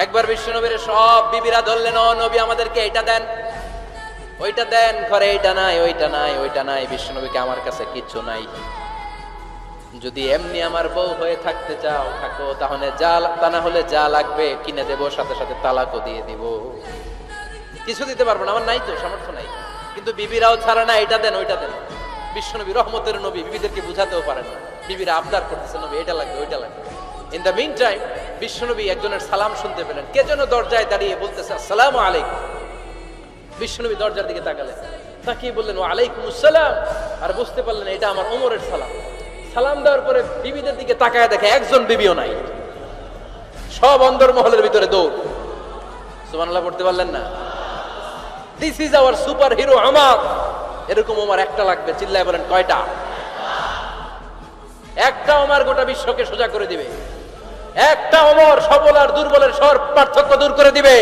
একবার বিশ্বনবীর সব বিবিরা ধরলেন, ও নবী আমাদেরকে এটা দেন ওইটা দেন, ঘরে এইটা নাই ওইটা নাই ওইটা নাই। বিশ্বনবীকে আমার কাছে কিচ্ছু নাই, যদি এমনি আমার বউ হয়ে থাকতে চাও থাকো, তাহলে তা না হলে যা লাগবে কিনে দেবো, সাথে সাথে তালাকও দিয়ে দিব। কিছু দিতে পারবো না, আমার নাই তো সামর্থ্য নাই, কিন্তু বিবিরাও ছাড়া না, এটা দেন ওইটা দেন। বিশ্বনবী রহমতের নবী, বিবিদেরকে বুঝাতেও পারেন না, বিবিরা আবদার করতেছে নবী এটা লাগবে ওইটা লাগবে। ইন দ্য মিন টাইম বিশ্বনবী একজনের সালাম শুনতে পেলেন, কে যেন দরজায় দাঁড়িয়ে বলতেছে আসসালামু আলাইকুম। বিশ্বনবী দরজার দিকে তাকালেন, তাকিয়ে বললেন ওয়া আলাইকুম আসসালাম, আর বুঝতে পারলেন এটা আমার ওমরের সালাম। সালাম দেওয়ার পরে বিবিদের দিকে তাকায় দেখে একজন বিবিও নাই, সব অন্দরমহলের ভিতরে দৌড়। সুবহানাল্লাহ পড়তে পারলেন না? This is our super hero Omar. এরকম ওমর একটা লাগবে, চিল্লায় বলেন কয়টা? একটা ওমর গোটা বিশ্বকে সোজা করে দিবে, একটা ওমর সবল আর দুর্বলের সব পার্থক্য দূর করে দিবে।